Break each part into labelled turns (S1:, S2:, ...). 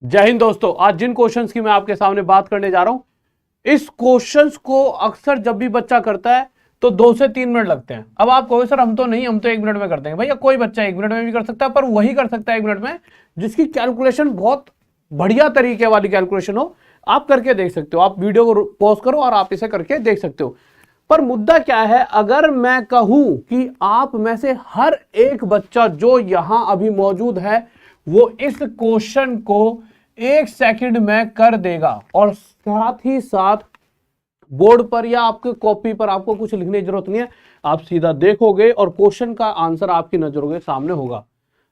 S1: जय हिंद दोस्तों। आज जिन क्वेश्चंस की मैं आपके सामने बात करने जा रहा हूं, इस क्वेश्चंस को अक्सर जब भी बच्चा करता है तो 2 से 3 मिनट लगते हैं। अब आप कहोगे सर हम तो 1 मिनट में कर देंगे। भैया कोई बच्चा 1 मिनट में भी कर सकता है, पर वही कर सकता है 1 मिनट में जिसकी कैलकुलेशन बहुत बढ़िया तरीके वाली कैलकुलेशन हो। आप करके देख सकते हो, आप वीडियो को पॉज करो और आप इसे करके देख सकते हो। पर मुद्दा क्या है, अगर मैं कहूं कि आप में से हर एक बच्चा जो यहां अभी मौजूद है वो इस क्वेश्चन को 1 सेकंड में कर देगा और साथ ही साथ बोर्ड पर या आपके कॉपी पर आपको कुछ लिखने की जरूरत नहीं है, आप सीधा देखोगे और क्वेश्चन का आंसर आपकी नजरों के सामने होगा।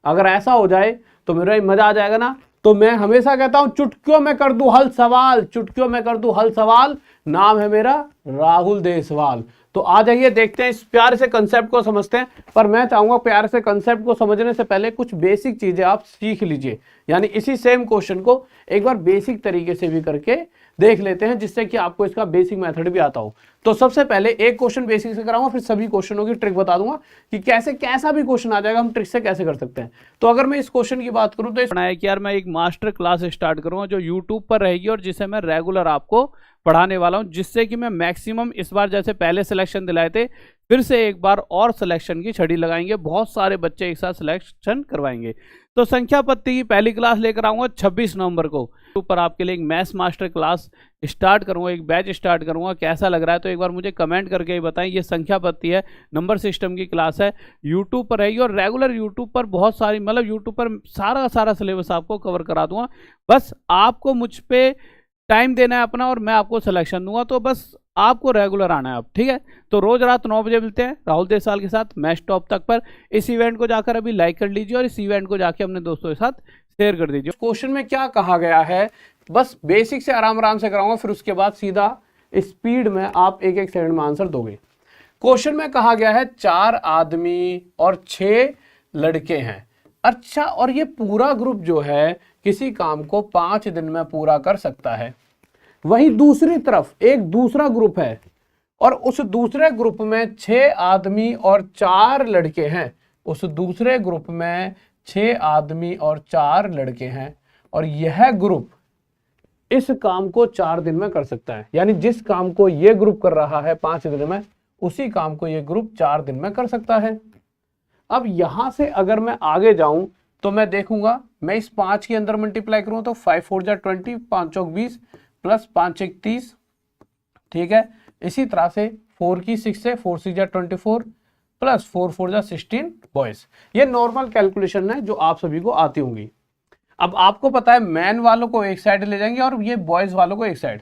S1: अगर ऐसा हो जाए तो मेरा मजा आ जाएगा ना। तो मैं हमेशा कहता हूं चुटकियों में कर दूं हल सवाल, चुटकियों में कर दूं हल सवाल। नाम है मेरा राहुल देसवाल। तो आ जाइए देखते हैं, इस प्यार से कंसेप्ट को समझते हैं। पर मैं चाहूंगा प्यार से कंसेप्ट को समझने से पहले कुछ बेसिक चीजें आप सीख लीजिए, यानी इसी सेम क्वेश्चन को एक बार बेसिक तरीके से भी करके देख लेते हैं, जिससे कि आपको इसका बेसिक मेथड भी आता हो। तो सबसे पहले एक क्वेश्चन बेसिक से कराऊंगा, फिर सभी क्वेश्चनों की ट्रिक बता दूंगा कि कैसे कैसा भी क्वेश्चन आ जाएगा हम ट्रिक से कैसे कर सकते हैं। तो अगर मैं इस क्वेश्चन की बात करूं तो बनाया कि यार मैं एक मास्टर क्लास स्टार्ट करूंगा जो यूट्यूब पर रहेगी और जिसे मैं रेगुलर आपको पढ़ाने वाला हूं, जिससे कि मैं मैक्सिमम इस बार जैसे पहले सिलेक्शन दिलाए थे फिर से एक बार और सिलेक्शन की छड़ी लगाएंगे, बहुत सारे बच्चे एक साथ सिलेक्शन करवाएंगे। तो संख्या पत्ती की पहली क्लास लेकर आऊंगा 26 नवंबर को। ऊपर आपके लिए एक मैथ्स मास्टर क्लास स्टार्ट करूंगा, एक बैच स्टार्ट करूंगा। कैसा लग रहा है तो एक बार मुझे कमेंट करके ही बताएं। ये संख्या पत्ती है, नंबर सिस्टम की क्लास है, यूट्यूब पर रहेगी और रेगुलर यूट्यूब पर बहुत सारी मतलब यूट्यूब पर सारा का सारा सिलेबस आपको कवर करा दूंगा। बस आपको मुझ पर टाइम देना है अपना और मैं आपको सिलेक्शन दूंगा। तो बस आपको रेगुलर आना है अब, ठीक है। तो रोज रात 9 बजे मिलते हैं राहुल देसवाल के साथ मैच टॉप तक पर। इस इवेंट को जाकर अभी लाइक कर लीजिए और इस इवेंट को जाके अपने दोस्तों के साथ शेयर कर दीजिए। क्वेश्चन में क्या कहा गया है बस बेसिक से आराम आराम से कराऊंगा, फिर उसके बाद सीधा स्पीड में आप 1-1 सेकंड में आंसर दोगे। क्वेश्चन में कहा गया है 4 आदमी और 6 लड़के हैं। अच्छा, और ये पूरा ग्रुप जो है किसी काम को 5 दिन में पूरा कर सकता है। वहीं दूसरी तरफ एक दूसरा ग्रुप है और उस दूसरे ग्रुप में 6 आदमी और 4 लड़के हैं। उस दूसरे ग्रुप में 6 आदमी और 4 लड़के हैं और यह ग्रुप इस काम को 4 दिन में कर सकता है। यानी जिस काम को यह ग्रुप कर रहा है 5 दिन में, उसी काम को यह ग्रुप 4 दिन में कर सकता है। अब यहां से अगर मैं आगे जाऊं तो मैं देखूंगा, मैं इस 5 के अंदर मल्टीप्लाई करूं तो 5 4 जा 20, 5 चौक 20 प्लस 5 1 30, ठीक है। इसी तरह से 4 की 6 से 4 6 जा 24 प्लस 4 4 जा 16 बॉयज। ये नॉर्मल कैलकुलेशन है जो आप सभी को आती होंगी। अब आपको पता है मैन वालों को एक साइड ले जाएंगे और ये बॉयज वालों को एक साइड।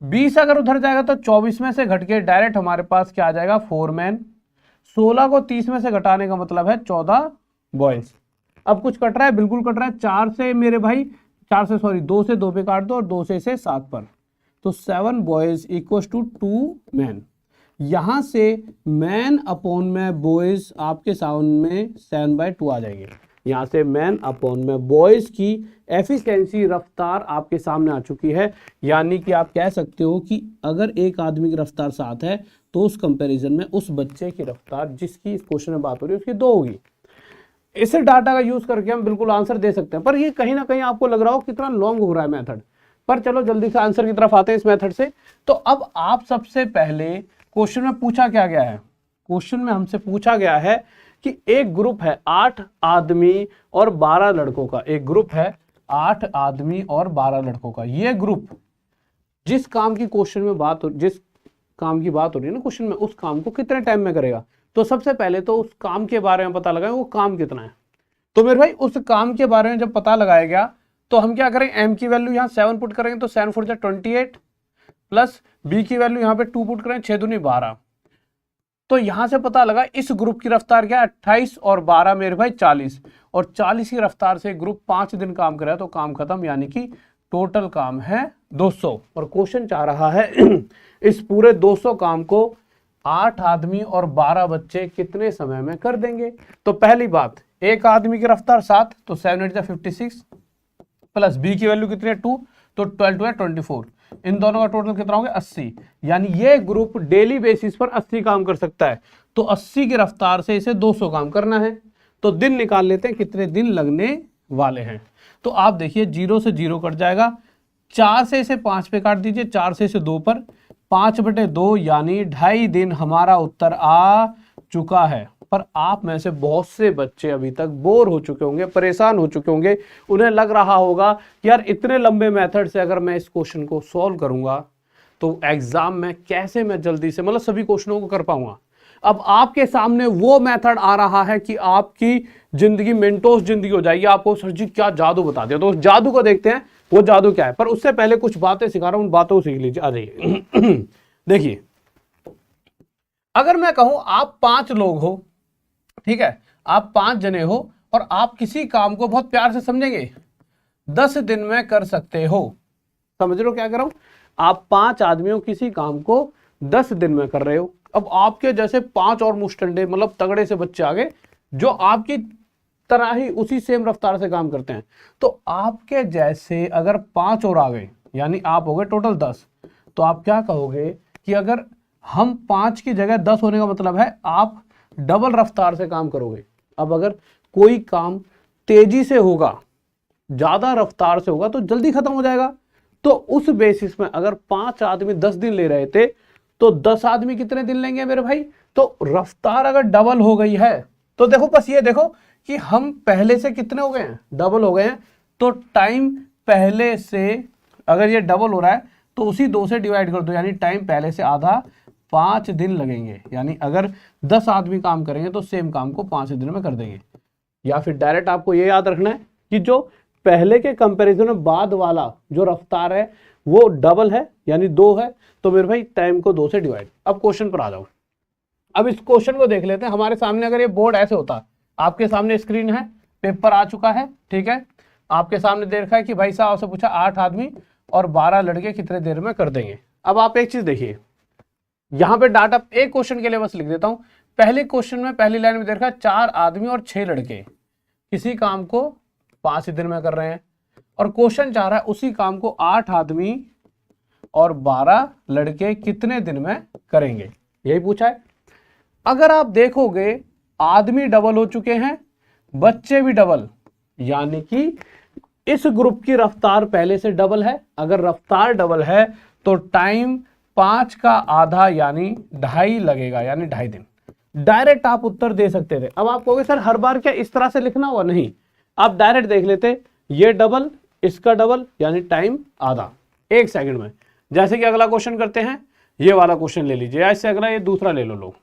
S1: 20 अगर उधर जाएगा तो 24 में से घट के डायरेक्ट हमारे पास क्या आ जाएगा 4 मैन। 16 को 30 में से घटाने का मतलब है 14 बॉयज। अब कुछ कट रहा है, बिल्कुल कट रहा है। 4 से मेरे भाई 2 से 2 पे काट दो और 2 से इसे 7 पर, तो 7 बॉयज इक्वल टू 2 मैन। यहां से मैन अपॉन में बॉयज आपके सामने 7/2 आ जाएंगे। यहां से मैन अपॉन में बॉयज की एफिशिएंसी रफ्तार आपके सामने आ चुकी है। यानी कि आप कह सकते हो कि अगर एक आदमी की रफ्तार 7 है तो उस कंपैरिजन में उस बच्चे की रफ्तार जिसकी इस क्वेश्चन में बात हो रही है उसकी 2 होगी। इस डाटा का यूज करके हम बिल्कुल आंसर दे सकते हैं। पर ये कहीं ना कहीं आपको लग रहा हो कितना लॉन्ग हो रहा है मेथड, पर चलो जल्दी से आंसर की तरफ आते हैं इस मेथड से। तो अब आप सबसे पहले क्वेश्चन में पूछा क्या गया है, क्वेश्चन में हमसे पूछा गया है कि एक ग्रुप है 8 आदमी और 12 लड़कों का। एक ग्रुप है 8 आदमी और 12 लड़कों का। ये ग्रुप जिस काम की क्वेश्चन में बात हो, जिस काम की बात हो रही है ना क्वेश्चन में, उस काम को कितने टाइम में करेगा। तो सबसे पहले तो उस काम के बारे में पता लगाएं वो काम कितना है। तो मेरे भाई उस काम के बारे में जब पता लगाया गया तो हम क्या करें, m की वैल्यू यहाँ 7 पुट करेंगे तो 7 4 जा 28 प्लस b की वैल्यू यहाँ पे 2 पुट करें 6 दूनी 12। तो यहां से पता लगा इस ग्रुप की रफ्तार क्या है 28 और 12 मेरे भाई 40, और 40 की रफ्तार से ग्रुप 5 दिन काम करे तो काम खत्म, यानी कि टोटल काम है 200। और क्वेश्चन चाह रहा है इस पूरे 200 काम को 8 आदमी और 12 बच्चे कितने समय में कर देंगे। तो पहली बात, एक आदमी की रफ्तार 7 तो 7 8 जा 56 प्लस बी की वैल्यू कितनी है 2 तो 12 2 है 24। इन दोनों का टोटल कितना होगा 80। यानी ये ग्रुप डेली बेसिस पर 80 काम कर सकता है। तो 80 की रफ्तार से इसे 200 काम करना है। तो दिन निकाल लेते हैं कितने दिन लगने वाले हैं। तो आप देखिए 0 से 0 कट जाएगा, 4 से इसे 5 पे काट दीजिए, 4 से इसे 2 पर, 5/2 यानी 2.5 दिन हमारा उत्तर आ चुका है। पर आप में से बहुत से बच्चे अभी तक बोर हो चुके होंगे, परेशान हो चुके होंगे, उन्हें लग रहा होगा कि यार इतने लंबे मेथड से अगर मैं इस क्वेश्चन को सॉल्व करूंगा तो एग्जाम में कैसे मैं जल्दी से मतलब सभी क्वेश्चनों को कर पाऊंगा। अब आपके सामने वो मेथड आ रहा है कि आपकी जिंदगी मेंटोस जिंदगी हो जाएगी। आपको सर जी क्या जादू बता दिया, तो उस जादू को देखते हैं वो जादू क्या है। पर उससे पहले कुछ बातें सिखा रहा हूं, उन बातों को सीख लीजिए। आ जाइए देखिए, अगर मैं कहूं आप 5 लोग हो, ठीक है, आप 5 जने हो और आप किसी काम को बहुत प्यार से समझेंगे, 10 दिन में कर सकते हो। समझ रहे हो क्या कर रहा हूं? आप 5 आदमियों किसी काम को 10 दिन में कर रहे हो। अब आपके जैसे 5 और मुस्टंडे मतलब तगड़े से बच्चे आ गए जो आपकी तरह ही उसी सेम रफ्तार से काम करते हैं। तो आपके जैसे अगर 5 और आ गए यानी आप हो गए टोटल 10। तो आप क्या कहोगे कि अगर हम 5 की जगह 10 होने का मतलब है आप डबल रफ्तार से काम करोगे। अब अगर कोई काम तेजी से होगा, ज्यादा रफ्तार से होगा तो जल्दी खत्म हो जाएगा। तो उस बेसिस में अगर 5 आदमी 10 दिन ले रहे थे तो 10 आदमी कितने दिन लेंगे मेरे भाई? तो रफ्तार अगर डबल हो गई है तो देखो, बस ये देखो कि हम पहले से कितने हो गए हैं, डबल हो गए हैं। तो टाइम पहले से अगर ये डबल हो रहा है तो उसी 2 से डिवाइड कर दो, यानी टाइम पहले से आधा, 5 दिन लगेंगे। यानी अगर 10 आदमी काम करेंगे तो सेम काम को 5 दिन में कर देंगे। या फिर डायरेक्ट आपको ये याद रखना है कि जो पहले के कंपैरिजन में बाद वाला जो रफ्तार है वो डबल है यानी 2 है। तो मेरे भाई टाइम को 2 से डिवाइड। अब क्वेश्चन पर आ जाओ। अब इस क्वेश्चन को देख लेते हैं। हमारे सामने अगर ये बोर्ड ऐसे होता, आपके सामने स्क्रीन है, पेपर आ चुका है, ठीक है, आपके सामने दे रखा है कि भाई साहब से पूछा 8 आदमी और 12 लड़के कितने देर में कर देंगे। अब आप एक चीज देखिए, यहां पे डाटा एक क्वेश्चन के लिए बस लिख देता हूं। पहले क्वेश्चन में पहली लाइन में दे रखा है 4 आदमी और 6 लड़के किसी काम को 5 दिन में कर रहे हैं, और क्वेश्चन चाह रहा है उसी काम को 8 आदमी और 12 लड़के कितने दिन में करेंगे, यही पूछा है। अगर आप देखोगे आदमी डबल हो चुके हैं, बच्चे भी डबल, यानी कि इस ग्रुप की रफ्तार पहले से डबल है। अगर रफ्तार डबल है तो टाइम 5 का आधा यानी 2.5 लगेगा, यानी 2.5 दिन। डायरेक्ट आप उत्तर दे सकते थे। अब आप कहोगे सर हर बार क्या इस तरह से लिखना हुआ? नहीं, आप डायरेक्ट देख लेते, ये डबल इसका डबल यानी टाइम आधा, 1 सेकंड में। जैसे कि अगला क्वेश्चन करते हैं, ये वाला क्वेश्चन ले लीजिए, या इससे अगला ये दूसरा ले लो लोग।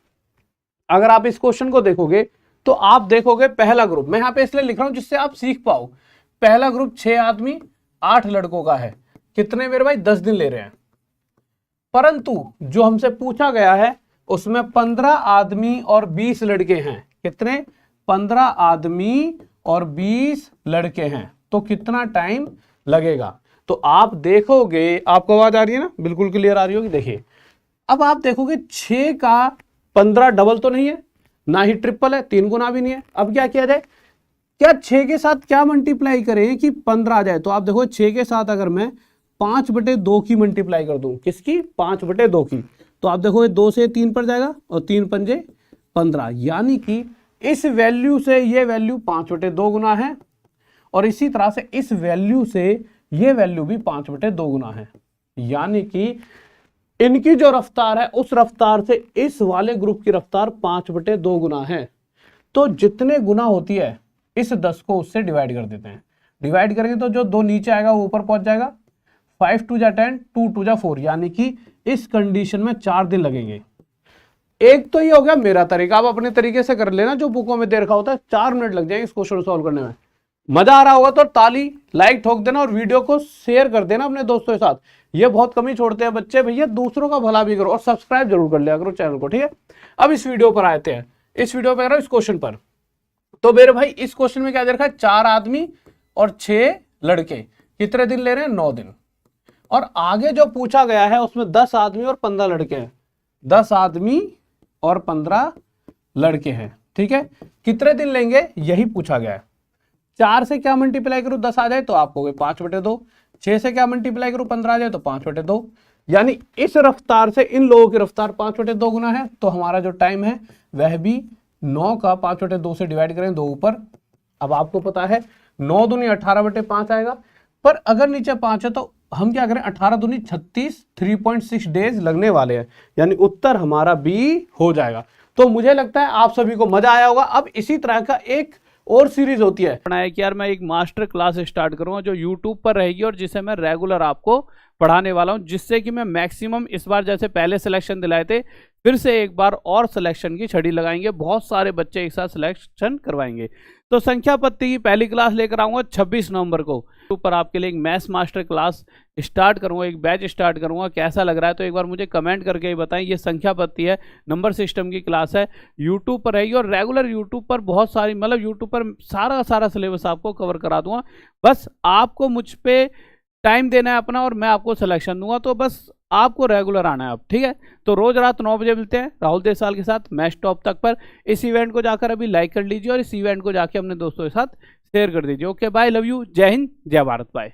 S1: अगर आप इस क्वेश्चन को देखोगे तो आप देखोगे पहला ग्रुप, मैं यहां पे इसलिए लिख रहा हूं जिससे आप सीख पाओ। पहला ग्रुप 6 आदमी 8 लड़कों का है, कितने मेरे भाई? 10 दिन ले रहे हैं। परंतु जो हमसे पूछा गया है उसमें 15 आदमी और 20 लड़के हैं। कितने? 15 आदमी और 20 लड़के हैं। तो कितना टाइम लगेगा? तो आप देखोगे, आपको आवाज आ रही है ना, बिल्कुल क्लियर आ रही होगी। देखिए अब आप देखोगे 6 का 15 डबल तो नहीं है, ना ही ट्रिपल है, 3 गुना भी नहीं है। अब क्या किया जाए? क्या 6 के साथ क्या मल्टीप्लाई करें कि 15 आ जाए? तो आप देखो 6 के साथ अगर मैं 5/2 की मल्टीप्लाई कर दूं, किसकी? 5/2 की, तो आप देखो 2 से 3 पर जाएगा और 3 पंजे 15, यानी कि इस वैल्यू से ये वैल्यू 5/2 गुना है, और इसी तरह से इस वैल्यू से ये वैल्यू भी 5/2 गुना है। यानी कि इनकी जो रफ्तार है उस रफ्तार से इस वाले ग्रुप की रफ्तार 5/2 गुना है। तो जितने गुना होती है इस 10 को उससे डिवाइड कर देते हैं। डिवाइड करेंगे तो जो 2 नीचे आएगा वो ऊपर पहुंच जाएगा। 5 2 जा 10, 2 2 जा 4, यानी कि इस कंडीशन में 4 दिन लगेंगे। एक तो ये हो गया मेरा तरीका, आप अपने तरीके से कर लेना जो बुकों में दे रखा होता है। 4 मिनट लग जाएंगे इस क्वेश्चन सॉल्व करने में। मजा आ रहा होगा तो ताली लाइक ठोक देना और वीडियो को शेयर कर देना अपने दोस्तों के साथ। ये बहुत कम ही छोड़ते हैं बच्चे, भैया दूसरों का भला भी करो और सब्सक्राइब जरूर कर लिया करो चैनल को, ठीक है। अब इस वीडियो पर आते हैं, इस वीडियो पर इस क्वेश्चन पर। तो मेरे भाई इस क्वेश्चन में क्या दे रखा है? 4 आदमी और 6 लड़के कितने दिन ले रहे हैं? 9 दिन। और आगे जो पूछा गया है उसमें 10 आदमी और 15 लड़के हैं। 10 आदमी और 15 लड़के हैं, ठीक है। कितने दिन लेंगे यही पूछा गया है। 4 से क्या मल्टीप्लाई करूं 10 आ जाए तो आप कहोगे 5/2। 6 से क्या मल्टीप्लाई करूं 15 आ जाए तो 5/2। यानी इस रफ्तार से इन लोगों की रफ्तार 5/2 गुना है। तो हमारा जो टाइम है वह भी 9 का 5/2 से डिवाइड करें, 2 ऊपर। अब आपको पता है 9 दूनी 18/5 आएगा। पर अगर नीचे 5 है तो हम क्या करें, 18 दूनी 36, 3.6 डेज लगने वाले हैं, यानी उत्तर हमारा बी हो जाएगा। तो मुझे लगता है आप सभी को मजा आया होगा। अब इसी तरह का एक और सीरीज होती है
S2: बनाया कि यार मैं एक मास्टर क्लास स्टार्ट करूंगा जो यूट्यूब पर रहेगी और जिसे मैं रेगुलर आपको पढ़ाने वाला हूं, जिससे कि मैं मैक्सिमम इस बार जैसे पहले सिलेक्शन दिलाए थे फिर से एक बार और सिलेक्शन की छड़ी लगाएंगे, बहुत सारे बच्चे एक साथ सिलेक्शन करवाएंगे। तो संख्या पत्ती की पहली क्लास लेकर आऊंगा 26 नवंबर को। ऊपर आपके लिए एक मैथ्स मास्टर क्लास स्टार्ट करूंगा, एक बैच स्टार्ट करूंगा। कैसा लग रहा है तो एक बार मुझे कमेंट करके ही बताएं। ये संख्या पत्ती है, नंबर सिस्टम की क्लास है, यूट्यूब पर रहेगी और रेगुलर यूट्यूब पर बहुत सारी, मतलब यूट्यूब पर सारा सिलेबस आपको कवर करा दूंगा। बस आपको मुझ पर टाइम देना है अपना और मैं आपको सिलेक्शन दूंगा। तो बस आपको रेगुलर आना है अब, ठीक है। तो रोज रात 9 बजे मिलते हैं राहुल देसाल के साथ मैच टॉप तक पर। इस इवेंट को जाकर अभी लाइक कर लीजिए और इस इवेंट को जाके अपने दोस्तों के साथ शेयर कर दीजिए। ओके बाय, लव यू, जय हिंद, जय भारत, बाय।